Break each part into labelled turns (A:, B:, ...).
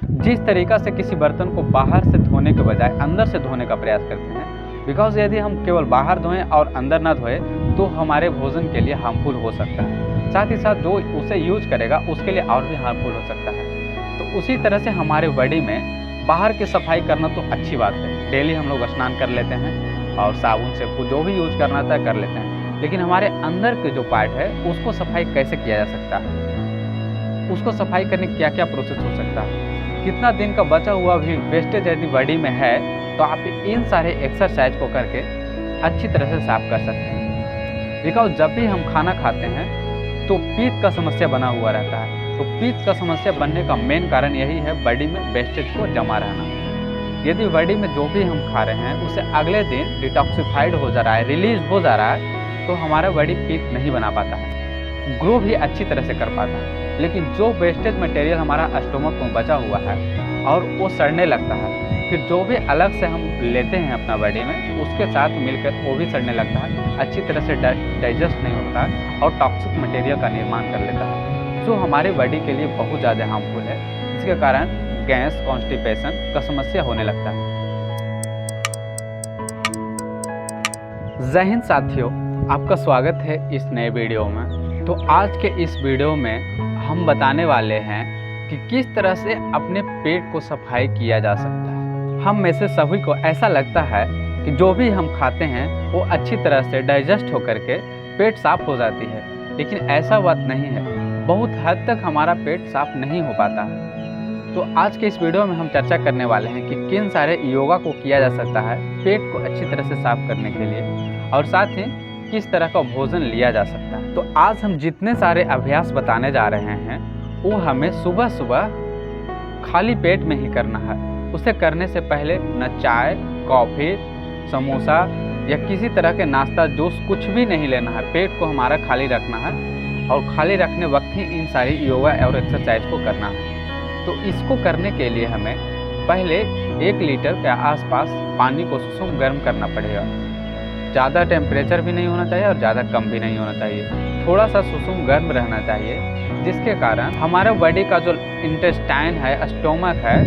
A: जिस तरीक़ा से किसी बर्तन को बाहर से धोने के बजाय अंदर से धोने का प्रयास करते हैं, बिकॉज़ यदि हम केवल बाहर धोएँ और अंदर ना धोएँ तो हमारे भोजन के लिए हार्मफुल हो सकता है। साथ ही साथ जो उसे यूज़ करेगा उसके लिए और भी हार्मफुल हो सकता है। तो उसी तरह से हमारे बॉडी में बाहर की सफाई करना तो अच्छी बात है। डेली हम लोग स्नान कर लेते हैं और साबुन से जो भी यूज़ करना था कर लेते हैं। लेकिन हमारे अंदर के जो पार्ट है उसको सफाई कैसे किया जा सकता है? उसको सफाई करने की क्या-क्या प्रोसेस हो सकता है? कितना दिन का बचा हुआ भी वेस्टेज यदि बॉडी में है तो आप इन सारे एक्सरसाइज को करके अच्छी तरह से साफ कर सकते हैं। बिकॉज़ जब भी हम खाना खाते हैं तो पित्त का समस्या बना हुआ रहता है। तो पित्त का समस्या बनने का मेन कारण यही है बॉडी में वेस्टेज को जमा रहना। यदि बॉडी में जो भी हम खा रहे हैं उसे अगले दिन डिटॉक्सिफाइड हो जा रहा है, रिलीज हो जा रहा है, तो हमारा बॉडी पित्त नहीं बना पाता है, ग्रो भी अच्छी तरह से कर पाता है। लेकिन जो वेस्टेज मटेरियल हमारा स्टोमक में बचा हुआ है और वो सड़ने लगता है, फिर जो भी अलग से हम लेते हैं अपना बॉडी में उसके साथ मिलकर वो भी सड़ने लगता है, अच्छी तरह से डाइजेस्ट नहीं होता है और टॉक्सिक मटेरियल का निर्माण कर लेता है, जो हमारे बॉडी के लिए बहुत ज़्यादा हार्मफुल है। जिसके कारण गैस, कॉन्स्टिपेशन का समस्या होने लगता है। जय हिंद साथियों, आपका स्वागत है इस नए वीडियो में। तो आज के इस वीडियो में हम बताने वाले हैं कि किस तरह से अपने पेट को सफाई किया जा सकता है। हम में से सभी को ऐसा लगता है कि जो भी हम खाते हैं वो अच्छी तरह से डाइजेस्ट होकर के पेट साफ हो जाती है, लेकिन ऐसा बात नहीं है। बहुत हद तक हमारा पेट साफ नहीं हो पाता है। तो आज के इस वीडियो में हम चर्चा करने वाले हैं कि किन सारे योगा को किया जा सकता है पेट को अच्छी तरह से साफ करने के लिए, और साथ ही किस तरह का भोजन लिया जा सकता है। तो आज हम जितने सारे अभ्यास बताने जा रहे हैं वो हमें सुबह सुबह खाली पेट में ही करना है। उसे करने से पहले न चाय, कॉफ़ी, समोसा या किसी तरह के नाश्ता, जूस कुछ भी नहीं लेना है। पेट को हमारा खाली रखना है और खाली रखने वक्त ही इन सारी योगा और एक्सरसाइज को करना है। तो इसको करने के लिए हमें पहले 1 लीटर के आसपास पानी को सुसुम गर्म करना पड़ेगा। ज़्यादा टेम्परेचर भी नहीं होना चाहिए और ज़्यादा कम भी नहीं होना चाहिए, थोड़ा सा सुसुम गर्म रहना चाहिए, जिसके कारण हमारे बॉडी का जो इंटेस्टाइन है, स्टोमक है,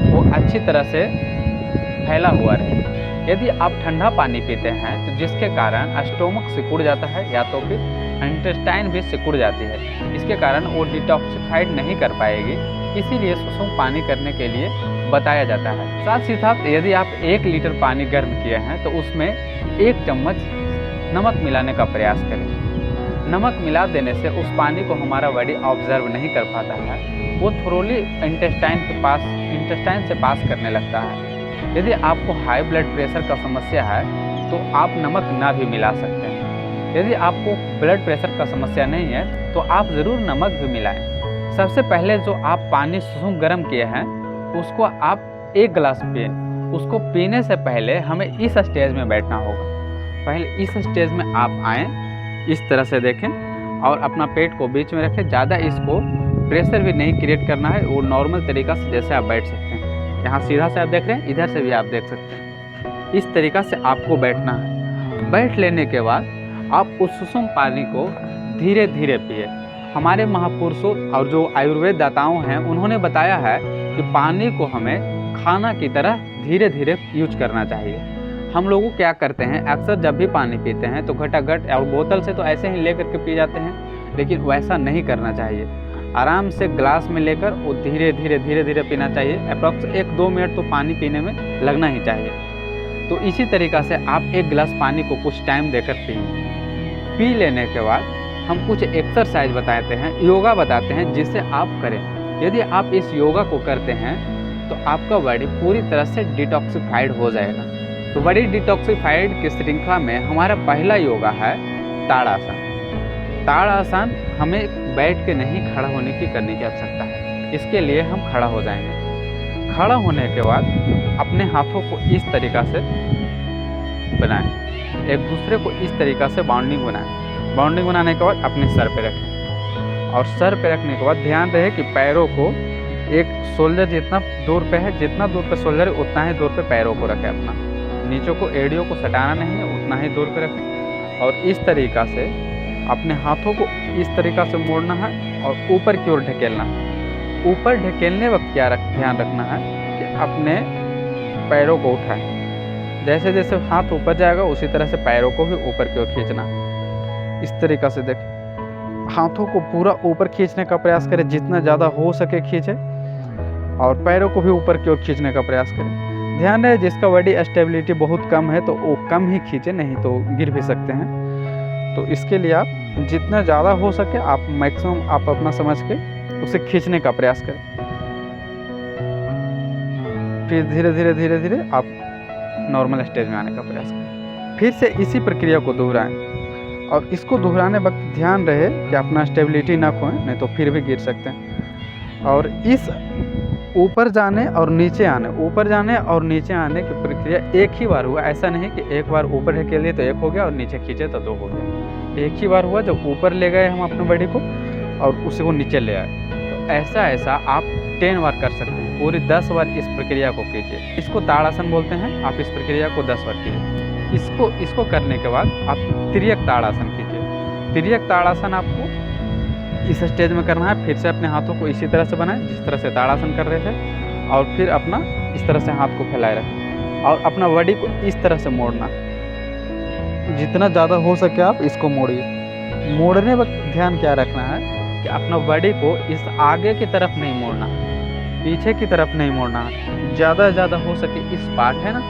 A: वो अच्छी तरह से फैला हुआ रहे। यदि आप ठंडा पानी पीते हैं तो जिसके कारण स्टोमक सिकुड़ जाता है या तो फिर इंटेस्टाइन भी सिकुड़ जाती है, इसके कारण वो डिटॉक्सिफाइड नहीं कर पाएगी। इसीलिए सुसुम पानी करने के लिए बताया जाता है। साथ ही साथ यदि आप 1 लीटर पानी गर्म किए हैं तो उसमें 1 चम्मच नमक मिलाने का प्रयास करें। नमक मिला देने से उस पानी को हमारा बॉडी ऑब्जर्व नहीं कर पाता है, वो थोरोली इंटेस्टाइन से पास करने लगता है। यदि आपको हाई ब्लड प्रेशर का समस्या है तो आप नमक ना भी मिला सकते हैं। यदि आपको ब्लड प्रेशर का समस्या नहीं है तो आप ज़रूर नमक भी मिलाएं। सबसे पहले जो आप पानी सुसुम गर्म किए हैं उसको आप 1 गिलास पिए। उसको पीने से पहले हमें इस स्टेज में बैठना होगा। पहले इस स्टेज में आप आएँ, इस तरह से देखें और अपना पेट को बीच में रखें। ज़्यादा इसको प्रेशर भी नहीं क्रिएट करना है, वो नॉर्मल तरीक़ा से जैसे आप बैठ सकते हैं। यहाँ सीधा से आप देख रहे हैं, इधर से भी आप देख सकते हैं। इस तरीक़ा से आपको बैठना है। बैठ लेने के बाद आप उस सुसुम पानी को धीरे धीरे पिए। हमारे महापुरुषों और जो आयुर्वेद दाताओं हैं उन्होंने बताया है कि पानी को हमें खाना की तरह धीरे धीरे यूज करना चाहिए। हम लोग क्या करते हैं, अक्सर जब भी पानी पीते हैं तो घटाघट और बोतल से तो ऐसे ही लेकर के पी जाते हैं, लेकिन वैसा नहीं करना चाहिए। आराम से ग्लास में लेकर वो धीरे धीरे पीना चाहिए। अप्रॉक्स 1-2 मिनट तो पानी पीने में लगना ही चाहिए। तो इसी तरीक़ा से आप 1 गिलास पानी को कुछ टाइम देकर पिए। पी लेने के बाद हम कुछ एक्सरसाइज बताते हैं, योगा बताते हैं, जिससे आप करें। यदि आप इस योगा को करते हैं तो आपका बॉडी पूरी तरह से डिटॉक्सिफाइड हो जाएगा। तो बॉडी डिटॉक्सिफाइड की श्रृंखला में हमारा पहला योगा है ताड़ासन। ताड़ासन हमें बैठ के नहीं, खड़ा होने की करने की आवश्यकता है। इसके लिए हम खड़ा हो जाएंगे। खड़ा होने के बाद अपने हाथों को इस तरीक़ा से बनाएं, एक दूसरे को इस तरीक़ा से बाउंडिंग बनाएं। बाउंडिंग बनाने के बाद अपने सर पे रखें और सर पे रखने के बाद ध्यान रहे कि पैरों को एक शोल्डर जितना दूर पे है, जितना दूर पे शोल्डर उतना ही दूर पे पैरों को रखें। अपना नीचों को, एड़ियों को सटाना नहीं है, उतना ही दूर पे रखें और इस तरीक़ा से अपने हाथों को इस तरीक़ा से मोड़ना है और ऊपर की ओर ढकेलना है। ऊपर ढकेलने वक्त ध्यान रखना है कि अपने पैरों को उठाएं। जैसे जैसे हाथ ऊपर जाएगा उसी तरह से पैरों को भी ऊपर की ओर खींचना। इस तरीक़ा से देखें, हाथों को पूरा ऊपर खींचने का प्रयास करें, जितना ज़्यादा हो सके खींचें, और पैरों को भी ऊपर की ओर खींचने का प्रयास करें। ध्यान रहे जिसका बॉडी स्टेबिलिटी बहुत कम है तो वो कम ही खींचे, नहीं तो गिर भी सकते हैं। तो इसके लिए आप जितना ज़्यादा हो सके आप मैक्सिमम आप अपना समझ के उसे खींचने का प्रयास करें। फिर धीरे धीरे धीरे धीरे आप नॉर्मल स्टेज में आने का प्रयास करें। फिर से इसी प्रक्रिया को दोहराएं, और इसको दोहराने वक्त ध्यान रहे कि अपना स्टेबिलिटी ना खोएं, नहीं तो फिर भी गिर सकते हैं। और इस ऊपर जाने और नीचे आने की प्रक्रिया एक ही बार हुआ। ऐसा नहीं कि एक बार ऊपर ढकेलिए तो एक हो गया और नीचे खींचे तो 2 हो गया। एक ही बार हुआ जब ऊपर ले गए हम अपने बॉडी को और उसे वो नीचे ले आए। तो ऐसा आप 10 बार कर सकते हैं। पूरी 10 बार इस प्रक्रिया को कीजिए। इसको ताड़ासन बोलते हैं। आप इस प्रक्रिया को 10 बार कीजिए। इसको करने के बाद आप तिर्यक ताड़ासन कीजिए। तिर्यक ताड़ासन आपको इस स्टेज में करना है। फिर से अपने हाथों को इसी तरह से बनाएं जिस तरह से ताड़ासन कर रहे थे, और फिर अपना इस तरह से हाथ को फैलाए रखें और अपना बॉडी को इस तरह से मोड़ना। जितना ज़्यादा हो सके आप इसको मोड़िए। मोड़ने वक्त ध्यान क्या रखना है कि अपना बॉडी को इस आगे की तरफ नहीं मोड़ना, पीछे की तरफ नहीं मोड़ना। ज़्यादा से ज़्यादा हो सके इस पार्ट है ना,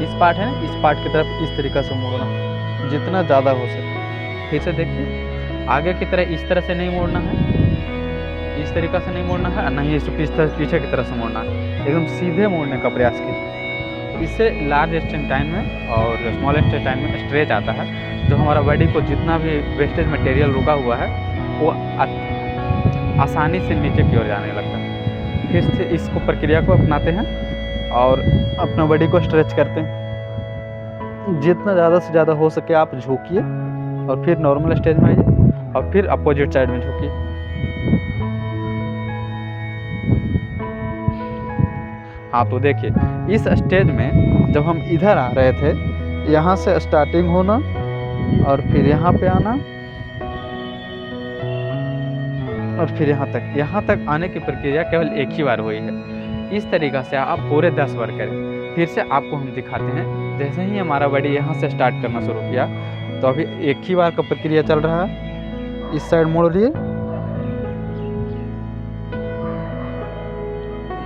A: इस पार्ट की तरफ इस तरीक़ा से मोड़ना जितना ज़्यादा हो सके। फिर से देखिए, आगे की तरह इस तरह से नहीं मोड़ना है, इस तरीक़ा से नहीं मोड़ना है, नहीं इसको पीछे की तरफ से मोड़ना है। एकदम सीधे मोड़ने का प्रयास कीजिए। इससे लार्ज इंटेस्टाइन में और स्मॉल इंटेस्टाइन में स्ट्रेच आता है, जो हमारा बॉडी को जितना भी वेस्टेज मटेरियल रुका हुआ है वो आसानी से नीचे की ओर जाने लगता है। फिर से इसको प्रक्रिया को अपनाते हैं और अपना बॉडी को स्ट्रेच करते हैं। जितना ज़्यादा से ज़्यादा हो सके आप झुकिए और फिर नॉर्मल स्टेज में आइए और फिर अपोजिट साइड में झुकिए। हाँ, तो देखिए इस स्टेज में जब हम इधर आ रहे थे, यहाँ से स्टार्टिंग होना और फिर यहाँ पे आना और फिर यहाँ तक आने की प्रक्रिया केवल एक ही बार हुई है। इस तरीक़ा से आप पूरे 10 बार करें। फिर से आपको हम दिखाते हैं। जैसे ही हमारा बॉडी यहाँ से स्टार्ट करना शुरू किया तो अभी एक ही बार का प्रक्रिया चल रहा है। इस साइड मोड़ लिए,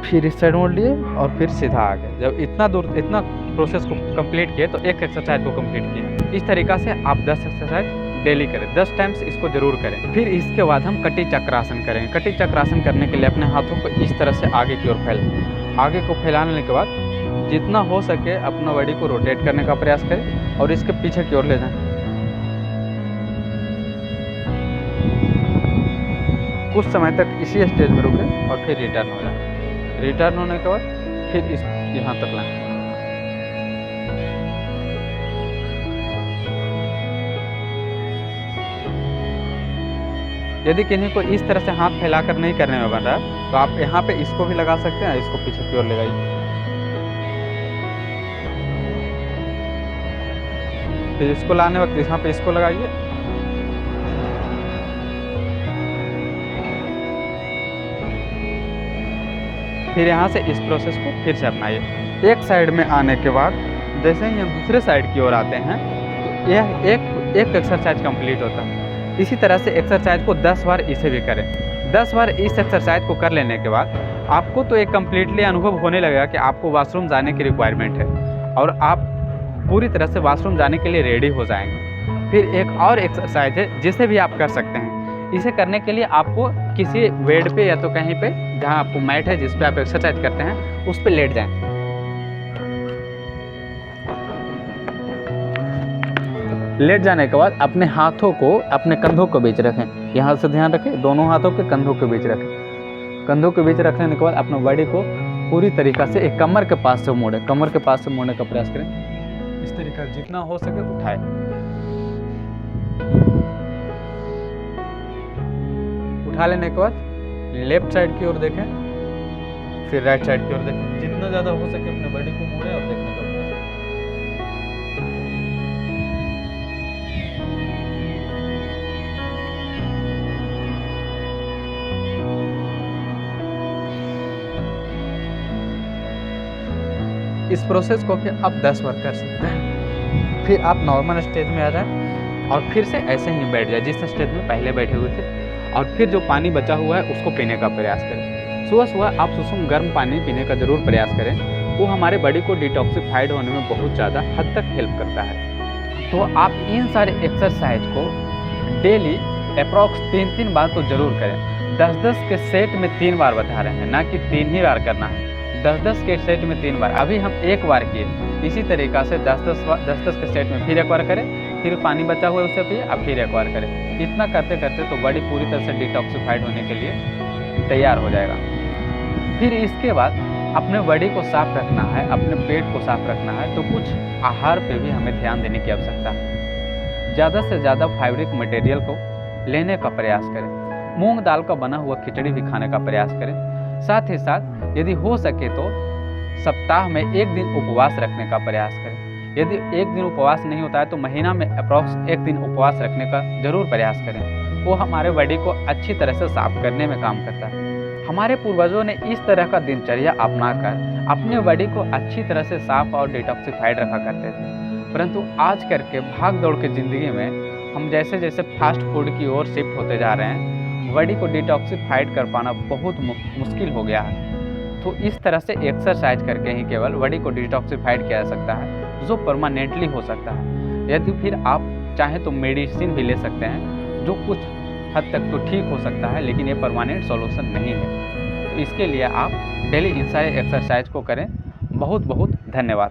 A: फिर इस साइड मोड़ लिए और फिर सीधा आ गए। जब इतना प्रोसेस को कंप्लीट किए तो एक एक्सरसाइज को कंप्लीट किए। इस तरीक़ा से आप 10 एक्सरसाइज डेली करें, 10 टाइम्स इसको ज़रूर करें। फिर इसके बाद हम कटी चक्रासन करेंगे। कटी चक्रासन करने के लिए अपने हाथों को इस तरह से आगे की ओर फैलाएं। आगे को फैलाने के बाद जितना हो सके अपना बॉडी को रोटेट करने का प्रयास करें और इसके पीछे की ओर ले जाएं। कुछ समय तक इसी स्टेज में रुकें और फिर रिटर्न हो जाए। रिटर्न होने के बाद फिर यहाँ तक लाएं। यदि किन्हीं को इस तरह से हाथ फैलाकर नहीं करने में बन रहा है तो आप यहाँ पे इसको भी लगा सकते हैं, इसको पीछे की ओर लगाइए। फिर इसको लाने वक्त यहाँ पे इसको लगाइए। फिर यहाँ से इस प्रोसेस को फिर से अपनाइए। एक साइड में आने के बाद जैसे ही हम दूसरे साइड की ओर आते हैं तो यह एक एक्सरसाइज कंप्लीट होता है। इसी तरह से एक्सरसाइज को 10 बार इसे भी करें। 10 बार इस एक्सरसाइज को कर लेने के बाद आपको तो एक कम्प्लीटली अनुभव होने लगेगा कि आपको वॉशरूम जाने की रिक्वायरमेंट है और आप पूरी तरह से वॉशरूम जाने के लिए रेडी हो जाएंगे। फिर एक और एक्सरसाइज है जिसे भी आप कर सकते हैं। इसे करने के लिए आपको किसी बेड पे या तो कहीं पे जहाँ आपको मैट है जिस पे आप एक्सरसाइज करते हैं उस पे लेट जाएं। लेट जाने के बाद अपने हाथों को अपने कंधों के बीच रखें। यहाँ से ध्यान रखें, दोनों हाथों के कंधों के बीच रखें। कंधों के बीच रखने के बाद अपने बॉडी को पूरी तरीक़ा से एक कमर के पास से मोड़ें। कमर के पास से मोड़ने का प्रयास करें। इस तरीक़ा जितना हो सके उठाएं। उठा लेने के बाद लेफ्ट साइड की ओर देखें, फिर राइट साइड की ओर देखें। जितना ज़्यादा हो सके अपने बॉडी को मोड़ें और देखने का प्रयास करें। इस प्रोसेस को भी आप 10 बार कर सकते हैं। फिर आप नॉर्मल स्टेज में आ जाएँ और फिर से ऐसे ही बैठ जाए जिस स्टेज में पहले बैठे हुए थे, और फिर जो पानी बचा हुआ है उसको पीने का प्रयास करें। सुबह-सुबह आप सुसुम गर्म पानी पीने का ज़रूर प्रयास करें, वो हमारे बॉडी को डिटॉक्सिफाइड होने में बहुत ज़्यादा हद तक हेल्प करता है। तो आप इन सारे एक्सरसाइज को डेली अप्रॉक्स 3-3 बार तो ज़रूर करें। 10-10 के सेट में 3 बार बता रहे हैं, ना कि 3 ही बार करना है। 10-10 के सेट में 3 बार, अभी हम 1 बार किए। इसी तरीक़ा से 10-10 के सेट में फिर 1 बार करें, फिर पानी बचा हुआ है उसे पिए, अब फिर 1 बार करें। इतना करते-करते तो बॉडी पूरी तरह से डिटॉक्सिफाइड होने के लिए तैयार हो जाएगा। फिर इसके बाद अपने बॉडी को साफ़ रखना है, अपने पेट को साफ़ रखना है, तो कुछ आहार पे भी हमें ध्यान देने की आवश्यकता है। ज़्यादा से ज़्यादा फाइब्रिक मटेरियल को लेने का प्रयास करें। मूंग दाल का बना हुआ खिचड़ी भी खाने का प्रयास करें। साथ ही साथ यदि हो सके तो सप्ताह में 1 दिन उपवास रखने का प्रयास करें। यदि 1 दिन उपवास नहीं होता है तो महीना में अप्रॉक्स 1 दिन उपवास रखने का ज़रूर प्रयास करें। वो हमारे बॉडी को अच्छी तरह से साफ़ करने में काम करता है। हमारे पूर्वजों ने इस तरह का दिनचर्या अपनाकर अपने बॉडी को अच्छी तरह से साफ़ और डिटॉक्सिफाइड रखा करते थे। परंतु आज करके भाग दौड़ की ज़िंदगी में हम जैसे जैसे फास्ट फूड की ओर शिफ्ट होते जा रहे हैं, बॉडी को डिटॉक्सिफाइड कर पाना बहुत मुश्किल हो गया है। तो इस तरह से एक्सरसाइज करके ही केवल बॉडी को डिटॉक्सिफाइड किया जा सकता है, जो परमानेंटली हो सकता है। यदि फिर आप चाहें तो मेडिसिन भी ले सकते हैं, जो कुछ हद तक तो ठीक हो सकता है, लेकिन ये परमानेंट सॉल्यूशन नहीं है। तो इसके लिए आप डेली इन सारे एक्सरसाइज को करें। बहुत बहुत धन्यवाद।